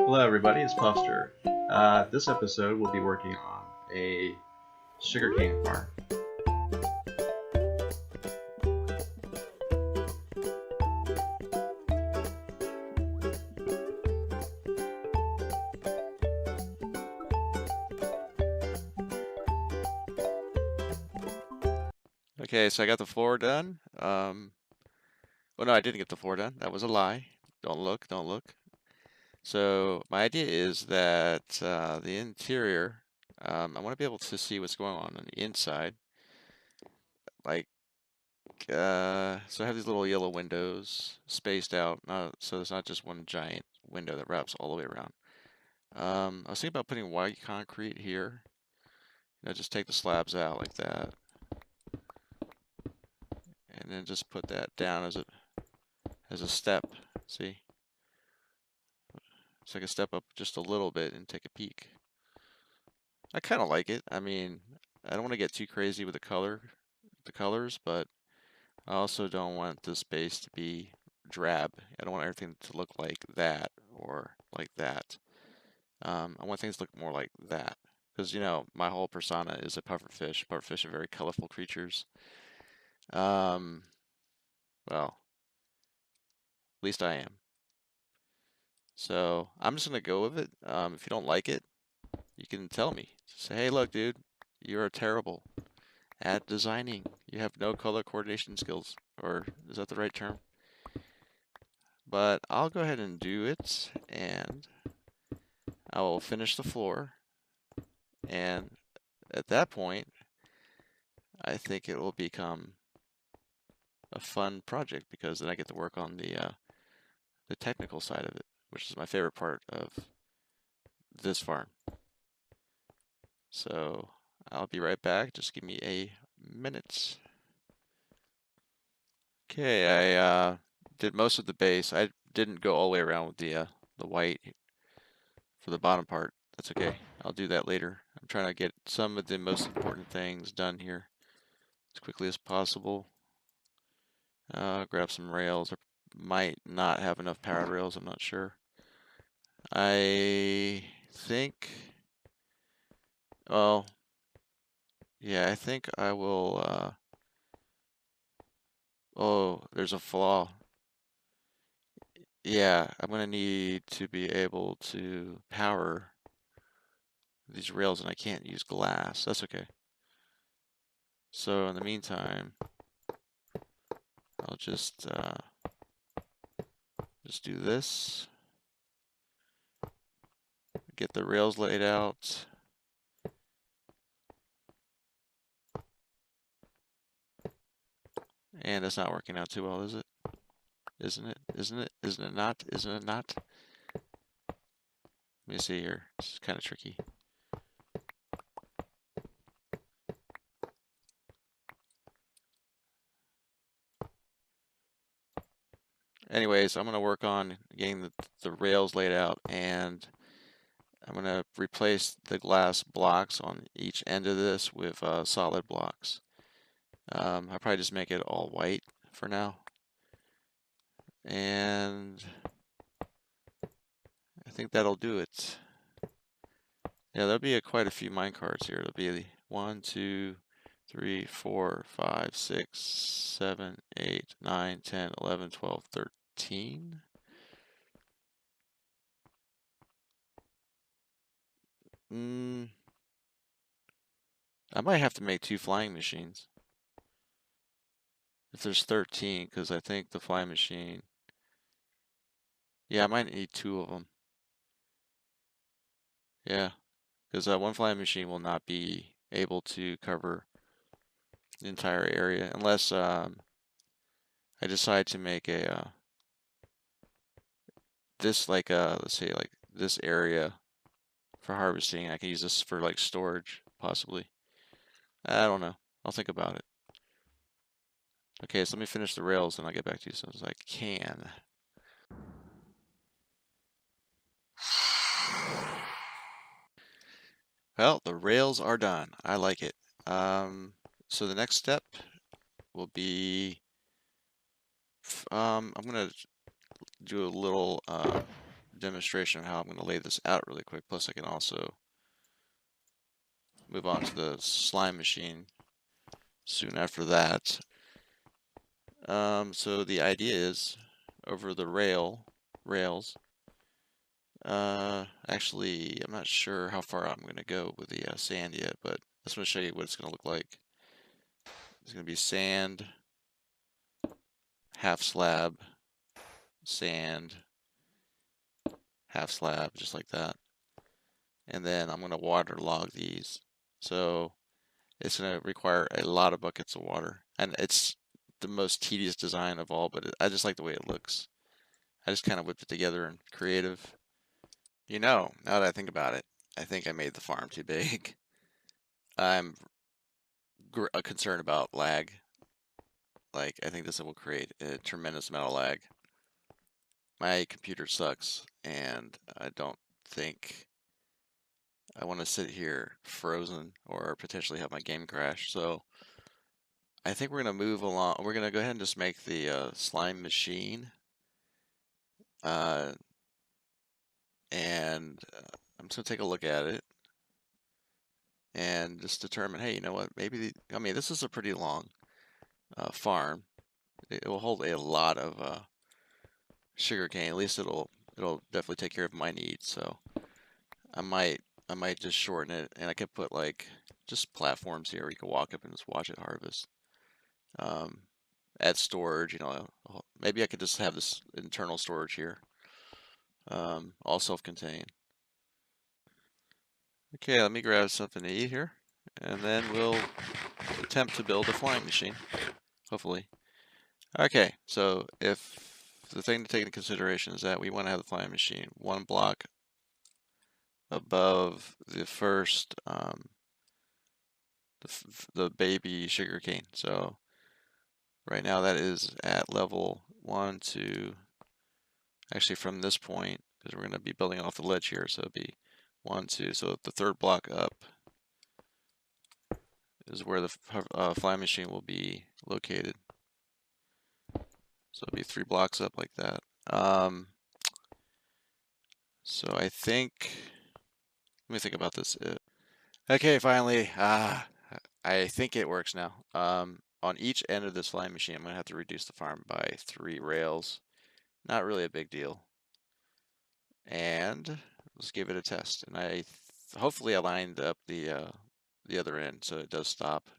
Hello everybody, it's Puffster. This episode we'll be working on a sugarcane farm. Okay, so I got the floor done. Well, no, I didn't get the floor done. That was a lie. Don't look, don't look. So my idea is that the interior, I want to be able to see what's going on the inside. Like, so I have these little yellow windows spaced out, so there's not just one giant window that wraps all the way around. I was thinking about putting white concrete here. Just take the slabs out like that, and then just put that down as a step. See? So I can step up just a little bit and take a peek. I kind of like it. I mean, I don't want to get too crazy with the colors, but I also don't want the space to be drab. I don't want everything to look like that or like that. I want things to look more like that. Because, my whole persona is a pufferfish. Pufferfish are very colorful creatures. Um, well, at least I am. So I'm just going to go with it. If you don't like it, you can tell me. Say, hey, look, dude, you're terrible at designing. You have no color coordination skills. Or is that the right term? But I'll go ahead and do it, and I will finish the floor. And at that point, I think it will become a fun project because then I get to work on the technical side of it, which is my favorite part of this farm. So I'll be right back. Just give me a minute. Okay, I did most of the base. I didn't go all the way around with the white for the bottom part. That's okay. I'll do that later. I'm trying to get some of the most important things done here as quickly as possible. Grab some rails. I might not have enough powered rails. I'm not sure. I think. Well, yeah, I think I will. Oh, there's a flaw. Yeah, I'm gonna need to be able to power these rails, and I can't use glass. That's okay. So in the meantime, I'll just do this. Get the rails laid out. And it's not working out too well, is it? Isn't it? Isn't it? Isn't it not? Isn't it not? Let me see here. It's kind of tricky. Anyways, I'm going to work on getting the rails laid out, and I'm going to replace the glass blocks on each end of this with solid blocks. I'll probably just make it all white for now. And I think that'll do it. Yeah, there'll be quite a few minecarts here. There'll be 1, 2, 3, 4, 5, 6, 7, 8, 9, 10, 11, 12, 13. I might have to make 2 flying machines. If there's 13, because I think the flying machine. Yeah, I might need 2 of them. Yeah, because one flying machine will not be able to cover the entire area unless I decide to make this let's say like this area for harvesting. I can use this for like storage, possibly. I don't know. I'll think about it. Okay, so let me finish the rails and I'll get back to you as soon as I can. Well, the rails are done. I like it. So the next step will be, I'm gonna do a little demonstration of how I'm going to lay this out really quick. Plus, I can also move on to the slime machine soon after that. So the idea is over the rails. Actually, I'm not sure how far I'm going to go with the sand yet, but I just want to show you what it's going to look like. It's going to be sand, half slab, sand, half slab, just like that. And then I'm going to waterlog these. So it's going to require a lot of buckets of water. And it's the most tedious design of all, but I just like the way it looks. I just kind of whipped it together and creative. You know, now that I think about it, I think I made the farm too big. I'm concerned about lag. Like, I think this will create a tremendous amount of lag. My computer sucks, and I don't think I want to sit here frozen or potentially have my game crash. So I think we're going to move along. We're going to go ahead and just make the slime machine. And I'm just going to take a look at it and just determine, hey, you know what? Maybe, I mean, this is a pretty long farm. It will hold a lot of sugarcane. At least it'll definitely take care of my needs. So I might just shorten it, and I could put like just platforms here where you can walk up and just watch it harvest. Add storage, you know, maybe I could just have this internal storage here. All self-contained. Okay, let me grab something to eat here, and then we'll attempt to build a flying machine, hopefully. Okay, so if the thing to take into consideration is that we want to have the flying machine one block above the first, the baby sugarcane. So right now that is at level 1, 2, actually from this point, because we're going to be building off the ledge here, so it'd be 1, 2. So the third block up is where the flying machine will be located. So it'll be 3 blocks up like that. So I think, let me think about this. Okay, finally, I think it works now. On each end of this flying machine, I'm going to have to reduce the farm by 3 rails. Not really a big deal. And let's give it a test. And I hopefully I lined up the other end so it does stop.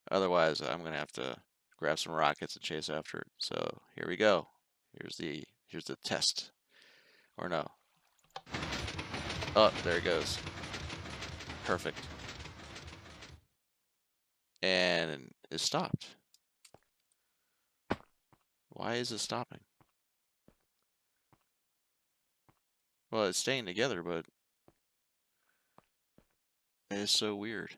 Otherwise, I'm going to have to grab some rockets and chase after it. So here we go. Here's the test. Or no. Oh, there it goes. Perfect. And it stopped. Why is it stopping? Well, it's staying together, but it is so weird.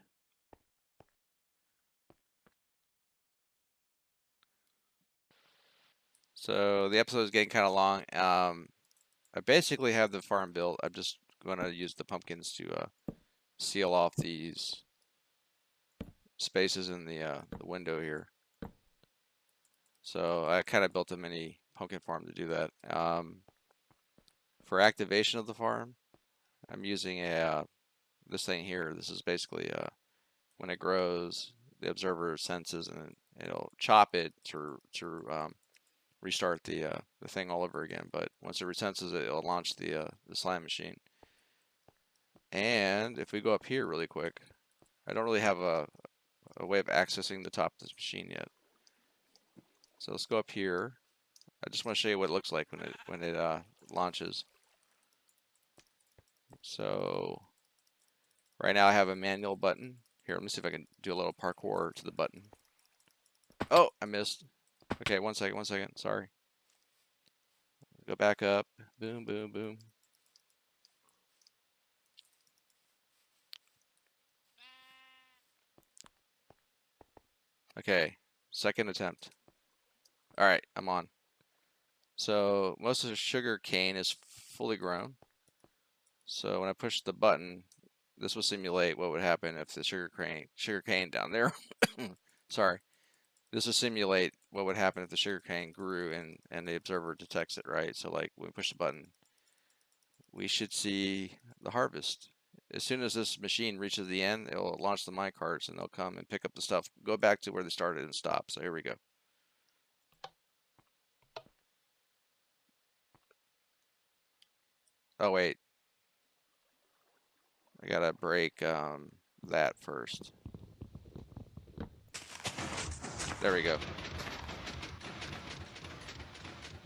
So the episode is getting kind of long. I basically have the farm built. I'm just going to use the pumpkins to seal off these spaces in the window here. So I kind of built a mini pumpkin farm to do that. For activation of the farm, I'm using this thing here. This is basically when it grows, the observer senses and it'll chop it to restart the thing all over again. But once it senses it, it'll launch the slime machine. And if we go up here really quick, I don't really have a way of accessing the top of this machine yet. So let's go up here. I just want to show you what it looks like when it launches. So right now I have a manual button. Here, let me see if I can do a little parkour to the button. Oh, I missed. Okay, one second. Sorry. Go back up. Boom, boom, boom. Okay, second attempt. All right, I'm on. So most of the sugar cane is fully grown. So when I push the button, this will simulate what would happen if the sugar cane down there. Sorry. This will simulate what would happen if the sugar cane grew and the observer detects it, right? So like when we push the button, we should see the harvest. As soon as this machine reaches the end, it'll launch the mine carts and they'll come and pick up the stuff, go back to where they started and stop. So here we go. Oh wait, I gotta break that first. There we go.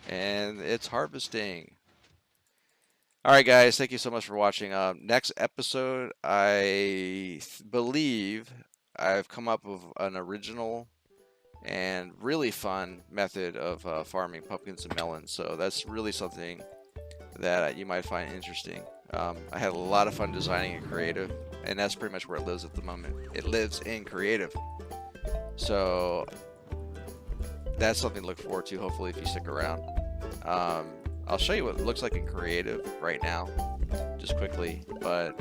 And it's harvesting. All right, guys, thank you so much for watching. Next episode, I believe I've come up with an original and really fun method of farming pumpkins and melons. So that's really something that you might find interesting. I had a lot of fun designing in creative, and that's pretty much where it lives at the moment. It lives in creative. So that's something to look forward to, hopefully, if you stick around. I'll show you what it looks like in creative right now, just quickly, but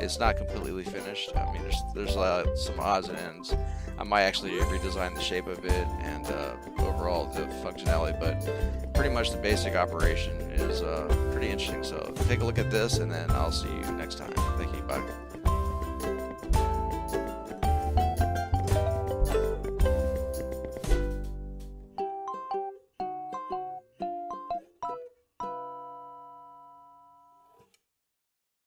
it's not completely finished. I mean, there's some odds and ends. I might actually redesign the shape of it and overall the functionality, but pretty much the basic operation is pretty interesting. So take a look at this, and then I'll see you next time. Thank you. Bye.